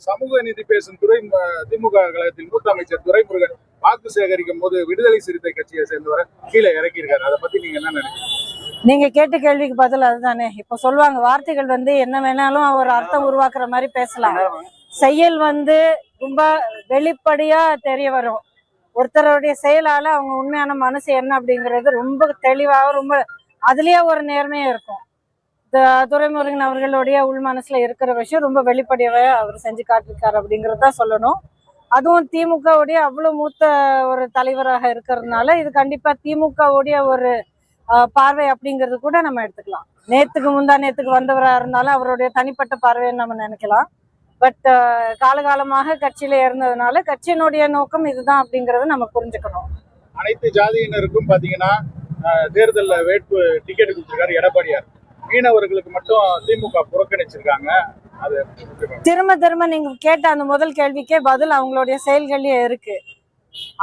சமூக நீதி பேசும் திமுக கழகத்தில் மூத்த அமைச்சர் துரைமுருகன் வாக்கு சேகரிக்கும் போது விடுதலை சிறுத்தை கட்சியை சேர்ந்தவரை கீழே இறக்கியிருக்காரு. அதை பத்தி நீங்க என்ன நினைக்கிறீங்க? நீங்க கேட்ட கேள்விக்கு பதில் அதுதானே. இப்ப சொல்லுவாங்க வார்த்தைகள் என்ன வேணாலும் ஒரு அர்த்தம் உருவாக்குற மாதிரி பேசலாம். செயல் ரொம்ப வெளிப்படையா தெரிய வரும். ஒருத்தருடைய செயலால அவங்க உண்மையான மனசு என்ன அப்படிங்கிறது ரொம்ப தெளிவாக ரொம்ப அதுலயே ஒரு நேர்மையா இருக்கும். துரைமுருகன் அவர்களுடைய உள் மனசுல இருக்கிற விஷயம் ரொம்ப வெளிப்படையாவே அவர் செஞ்சு காட்டிருக்காரு அப்படிங்கறத சொல்லணும். அதுவும் திமுகவுடைய அவ்வளவு மூத்த ஒரு தலைவராக இருக்கிறதுனால இது கண்டிப்பா திமுகவுடைய ஒரு பார்வை அப்படிங்கிறது கூட நம்ம எடுத்துக்கலாம். முந்தா நேத்துக்கு வந்தவராக இருந்தாலும் அவருடைய தனிப்பட்ட பார்வைன்னு நம்ம நினைக்கலாம். பட் காலகாலமாக கட்சியில இருந்ததுனால கட்சியினுடைய நோக்கம் இதுதான் அப்படிங்கறத நம்ம புரிஞ்சுக்கணும். அனைத்து ஜாதியினருக்கும் பாத்தீங்கன்னா தேர்தலில் வேட்பு டிக்கெட் கொடுத்திருக்காரு எடப்பாடியார். மீனவர்களுக்கு மட்டும் திமுக புறக்கணிச்சிருக்காங்க. அது திரும்ப நீங்க கேட்ட அந்த முதல் கேள்விக்கே பதில் அவங்களுடைய செயல்களே இருக்கு.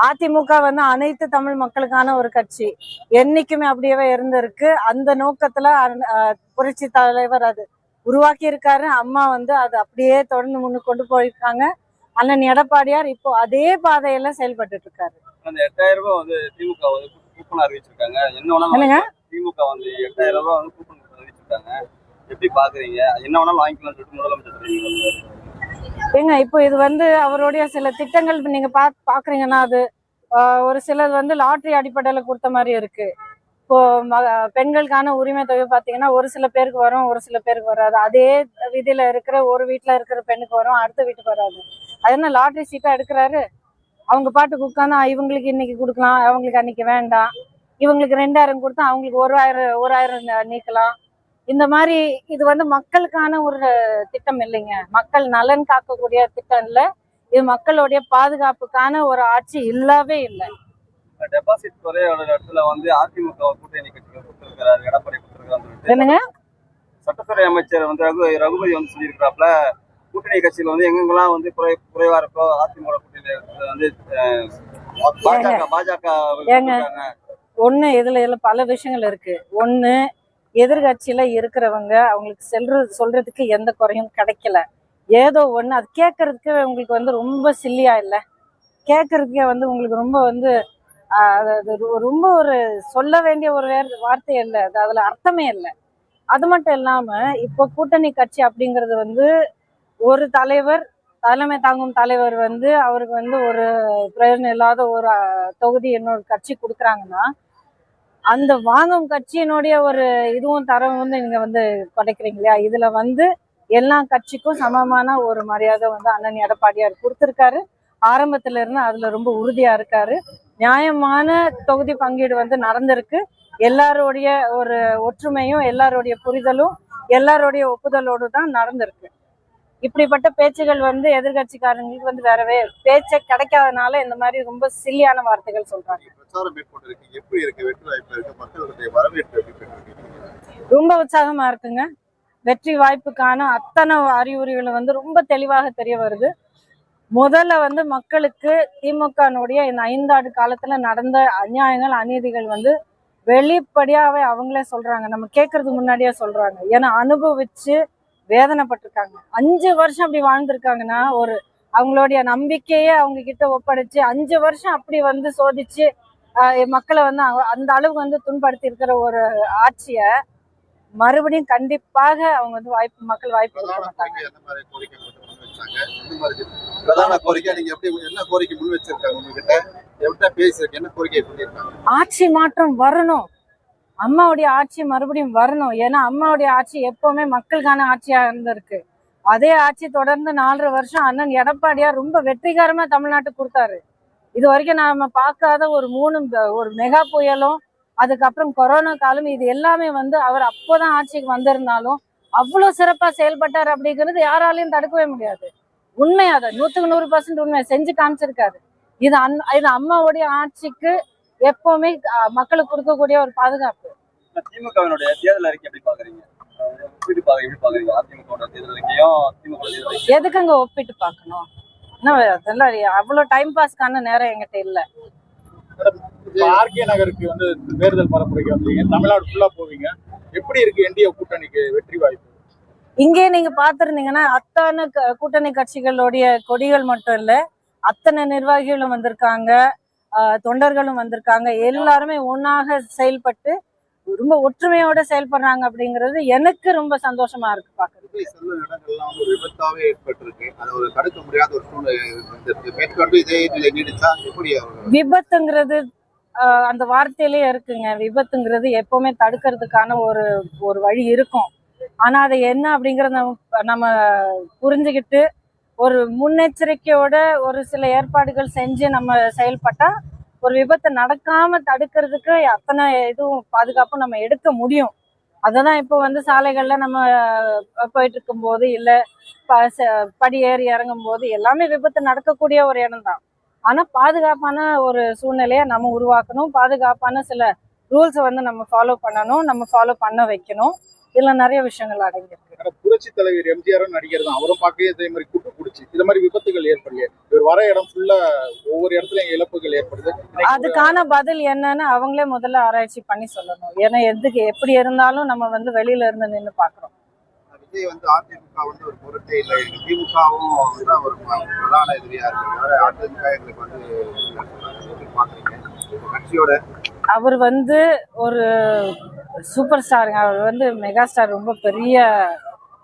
அதிமுக அனைத்து தமிழ் மக்களுக்கான ஒரு கட்சி, என்னைக்குமே அப்படியே இருந்திருக்கு. அந்த நோக்கத்துல புரட்சி தலைவர் அது உருவாக்கி இருக்காரு. அம்மா அது அப்படியே தொடர்ந்து முன்னுக்கு கொண்டு போயிருக்காங்க. அண்ணன் எடப்பாடியார் இப்போ அதே பாதையில செயல்பட்டு இருக்காரு. அந்த 8000 ரூபாய் திமுக கூப்பன் அறிவிச்சிருக்காங்க. என்ன திமுக 8000 ரூபாய் கூப்பன் அறிவிச்சிருக்காங்க. எப்படி பாக்குறீங்க? என்ன வேணாலும் வாங்கிக்கலாம் சொல்லிட்டு முதலமைச்சர் ஏங்க இப்போ இது அவருடைய சில திட்டங்கள் நீங்க பாக்குறீங்கன்னா அது ஒரு சிலது லாட்டரி அடிப்படையில கொடுத்த மாதிரி இருக்கு. இப்போ பெண்களுக்கான உரிமை தொகை பாத்தீங்கன்னா ஒரு சில பேருக்கு வரும், ஒரு சில பேருக்கு வராது. அதே விதியில இருக்கிற ஒரு வீட்டுல இருக்கிற பெண்ணுக்கு வரும், அடுத்த வீட்டுக்கு வராது. அது என்ன லாட்டரி சீட்டா எடுக்கிறாரு? அவங்க பாட்டுக்கு உட்காந்து இவங்களுக்கு இன்னைக்கு கொடுக்கலாம், அவங்களுக்கு அன்னைக்கு வேண்டாம், இவங்களுக்கு 2000 கொடுத்தா அவங்களுக்கு 1000 நீக்கலாம். இந்த மாதிரி இது மக்களுக்கான ஒரு திட்டம் இல்லைங்க. மக்கள் நலன் காக்கக்கூடிய திட்டம் இல்லை. இது மக்களுடைய பாதுகாப்புக்கான ஒரு ஆட்சி இல்லவே இல்லை. டெபாசிட் குறையோட இடத்துல அதிமுக கூட்டணி கட்சிகள் கொடுத்திருக்கிறார், எடப்பாடி கொடுத்திருக்காரு. என்னங்க சட்டத்துறை அமைச்சர் ரகுபதி சொல்லியிருக்கிறாப்ல, கூட்டணி கட்சிகள் எங்கெங்கெல்லாம் குறைவா இருக்கோ அதிமுக கூட்டணி பாஜக ஒண்ணு இதுல பல விஷயங்கள் இருக்கு. ஒண்ணு, எதிர்கட்சியில இருக்கிறவங்க அவங்களுக்கு சொல்றதுக்கு எந்த குறையும் கிடைக்கல. ஏதோ ஒண்ணு அது கேட்கறதுக்கு உங்களுக்கு ரொம்ப சில்லியா இல்லை, கேட்கறதுக்கே உங்களுக்கு ரொம்ப ரொம்ப ஒரு சொல்ல வேண்டிய ஒரு வார்த்தை இல்லை, அது அதுல அர்த்தமே இல்லை. அது மட்டும் இல்லாம இப்போ கூட்டணி கட்சி அப்படிங்கிறது ஒரு தலைவர், தலைமை தாங்கும் தலைவர் அவருக்கு ஒரு பிரயோஜனம் இல்லாத ஒரு தொகுதி இன்னொரு கட்சி கொடுக்குறாங்கன்னா அந்த வாங்கும் கட்சியினுடைய ஒரு இதுவும் தரம் நீங்க படைக்கிறீங்க இல்லையா? இதுல எல்லா கட்சிக்கும் சமமான ஒரு மரியாதை அண்ணன் எடப்பாடியார் கொடுத்திருக்காரு. ஆரம்பத்துல இருந்து அதுல ரொம்ப உறுதியா இருக்காரு. நியாயமான தொகுதி பங்கீடு நடந்திருக்கு. எல்லாருடைய ஒரு ஒற்றுமையும் எல்லாருடைய புரிதலும் எல்லாருடைய ஒப்புதலோடு தான் நடந்திருக்கு. இப்படிப்பட்ட பேச்சுகள் எதிர்கட்சிக்காரங்களுக்கு வேறவே பேச்சை கிடைக்காதனால இந்த மாதிரி ரொம்ப சில்லியான வார்த்தைகள் சொல்றாங்க. ரொம்ப உற்சாகமா இருக்குங்க. வெற்றி வாய்ப்புக்கான அத்தனை அறிகுறிகளும் ரொம்ப தெளிவாக தெரிய வருது. முதல்ல மக்களுக்கு திமுகனுடைய இந்த 5 ஆண்டு காலத்துல நடந்த அநியாயங்கள் அநீதிகள் வெளிப்படையாவே அவங்களே சொல்றாங்க, நம்ம கேட்கறதுக்கு முன்னாடியே சொல்றாங்க. ஏன்னா அனுபவிச்சு வேதனைப்பட்டிருக்காங்க. 5 வருஷம் அப்படி வாழ்ந்திருக்காங்கன்னா ஒரு அவங்களுடைய நம்பிக்கையே அவங்க கிட்ட ஒப்படைச்சு 5 வருஷம் அப்படி சோதிச்சு மக்களை அந்த அளவுக்கு துன்படுத்தி இருக்கிற ஒரு ஆட்சிய மறுபடியும் கண்டிப்பாக அவங்க மக்கள் வாய்ப்பு கொடுக்க மாட்டாங்க. ஆட்சி மாற்றம் வரணும், அம்மாவுடைய ஆட்சி மறுபடியும் வரணும். ஏன்னா அம்மாவுடைய ஆட்சி எப்பவுமே மக்களுக்கான ஆட்சியா இருந்திருக்கு. அதே ஆட்சி தொடர்ந்து 4.5 வருஷம் அண்ணன் எடப்பாடியார் ரொம்ப வெற்றிகரமா தமிழ்நாட்டுக்கு கொடுத்தாரு. இது வரைக்கும் நாம பார்க்காத ஒரு மெகா புயலும் அதுக்கப்புறம் கொரோனா காலம் இது எல்லாமே அவர் அப்போதான் ஆட்சிக்கு வந்திருந்தாலும் அவ்வளவு சிறப்பா செயல்பட்டார் அப்படிங்கிறது யாராலையும் தடுக்கவே முடியாது. உண்மை, அதை 100% உண்மை செஞ்சு காமிச்சிருக்காரு. இது அம்மாவுடைய ஆட்சிக்கு எப்பவுமே மக்களுக்கு கொடுக்கக்கூடிய ஒரு பாதுகாப்பு. திமுகவினுடைய தேர்தல் அறிக்கை எப்படி பாக்குறீங்க? எதுக்குங்க ஒப்பிட்டு பார்க்கணும்? அதெல்லாம் அவ்வளவு டைம் பாஸ்க்கான நேரம் என்கிட்ட இல்ல. ஆர்கே நகருக்கு தேர்தல் பரப்புரைக்கு தமிழ்நாடு ஃபுல்லா போவீங்க. எப்படி இருக்கு என்டிஏ கூட்டணிக்கு வெற்றி வாய்ப்பு? இங்கே நீங்க பாத்திருந்தீங்கன்னா அத்தனை கூட்டணி கட்சிகளுடைய கொடிகள் மட்டும் இல்ல, அத்தனை நிர்வாகிகளும் வந்திருக்காங்க, தொண்டர்களும் வந்திருக்காங்க. எல்லாருமே ஒன்னாக செயல்பட்டு ரொம்ப ஒற்றுமையோட செயல்படுறாங்க அப்படிங்கிறது எனக்கு ரொம்ப சந்தோஷமா இருக்கு பாக்குறது. செல்லும் இடங்கள்லாம் வந்து ஒரு விபத்தாவே ஏற்பட்டிருக்கு. அது ஒரு தடுக்க முடியாத ஒரு சூழ்நிலை வந்திருக்கு. மேற்கொண்டு இதே நிலை நீடிச்சா எப்படி விபத்துங்கிறது அந்த வார்த்தையிலேயே இருக்குங்க. விபத்துங்கிறது எப்பவுமே தடுக்கிறதுக்கான ஒரு ஒரு வழி இருக்கும். ஆனா அது என்ன அப்படிங்கறத நம்ம புரிஞ்சுக்கிட்டு ஒரு முன்னெச்சரிக்கையோட ஒரு சில ஏற்பாடுகள் செஞ்சு நம்ம செயல்பட்டா ஒரு விபத்து நடக்காம தடுக்கிறதுக்கு அத்தனை இதுவும் பாதுகாப்பும் நம்ம எடுக்க முடியும். அததான் இப்போ வந்து சாலைகள்ல நம்ம போயிட்டு இருக்கும் போது இல்ல படி ஏறி இறங்கும் போது எல்லாமே விபத்து நடக்கக்கூடிய ஒரு இடம் தான். ஆனா பாதுகாப்பான ஒரு சூழ்நிலையை நம்ம உருவாக்கணும். பாதுகாப்பான சில ரூல்ஸை வந்து நம்ம ஃபாலோ பண்ணணும், நம்ம ஃபாலோ பண்ண வைக்கணும். இதுல நிறைய விஷயங்கள் அடங்கியிருக்கு. புரட்சி தலைவர் எம்ஜிஆரும் நடிகர் தான், அவரும் பார்க்கவே இதே மாதிரி கூட்டு பிடிச்சி இந்த மாதிரி விபத்துகள் ஏற்படலையே. இவர் வர இடம் ஃபுல்லா ஒவ்வொரு இடத்துலயும் இழப்புகள் ஏற்படுது. அதுக்கான பதில் என்னன்னு அவங்களே முதல்ல ஆராய்ச்சி பண்ணி சொல்லணும். ஏன்னா எதுக்கு எப்படி இருந்தாலும் நம்ம வந்து வெளியில இருந்து நின்று பாக்குறோம். விஜய் வந்து அதிமுக வந்து ஒரு பொருட்டே இல்லை, திமுகவும் ஒரு பிரதான எதிரியா இருக்கு. அதிமுக எங்களுக்கு வந்து பாக்குறீங்க கட்சியோட அவர் வந்து ஒரு சூப்பர் ஸ்டாருங்க. அவர் வந்து மெகா ஸ்டார், ரொம்ப பெரிய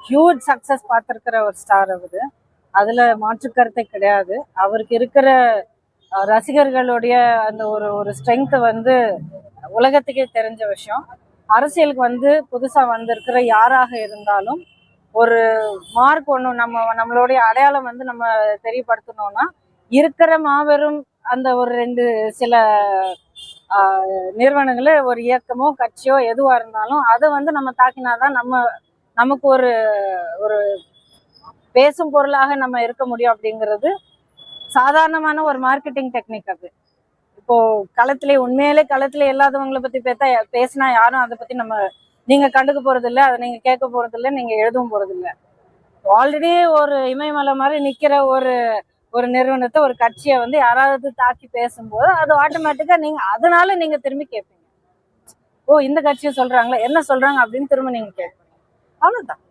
ஹியூஜ் சக்சஸ் பார்த்துருக்கிற ஒரு ஸ்டார் அவரு. அதுல மாற்று கருத்தை கிடையாது. அவருக்கு இருக்கிற ரசிகர்களுடைய அந்த ஒரு ஒரு ஸ்ட்ரென்த் வந்து உலகத்துக்கே தெரிஞ்ச விஷயம். அரசியலுக்கு வந்து புதுசா வந்திருக்கிற யாராக இருந்தாலும் ஒரு மார்க் ஒன்று நம்மளுடைய அடையாளம் வந்து நம்ம தெரியப்படுத்தணும்னா இருக்கிற மாபெரும் அந்த ஒரு ரெண்டு சில நிறுவனங்கள ஒரு இயக்கமோ கட்சியோ எதுவா இருந்தாலும் அதை வந்து நம்ம தாக்கினாதான் நமக்கு ஒரு ஒரு பேசும் பொருளாக நம்ம இருக்க முடியும். அப்படிங்கிறது சாதாரணமான ஒரு மார்க்கெட்டிங் டெக்னிக். அது இப்போ களத்திலே உண்மையிலே களத்திலே இல்லாதவங்களை பத்தி பேசினா யாரும் அதை பத்தி நீங்க கண்டுக்க போறது இல்லை, அதை நீங்க கேட்க போறது இல்லை, நீங்க எழுதவும் போறது இல்லை. ஆல்ரெடி ஒரு இமயமலை மாதிரி நிக்கிற ஒரு நிறுவனத்தை ஒரு கட்சியை வந்து யாராவது தாக்கி பேசும்போது அது ஆட்டோமேட்டிக்கா அதனால நீங்க திரும்பி கேட்பீங்க. ஓ இந்த கட்சியை சொல்றாங்களா, என்ன சொல்றாங்க அப்படின்னு திரும்ப நீங்க கேட்பீங்க. அவ்வளவுதான்.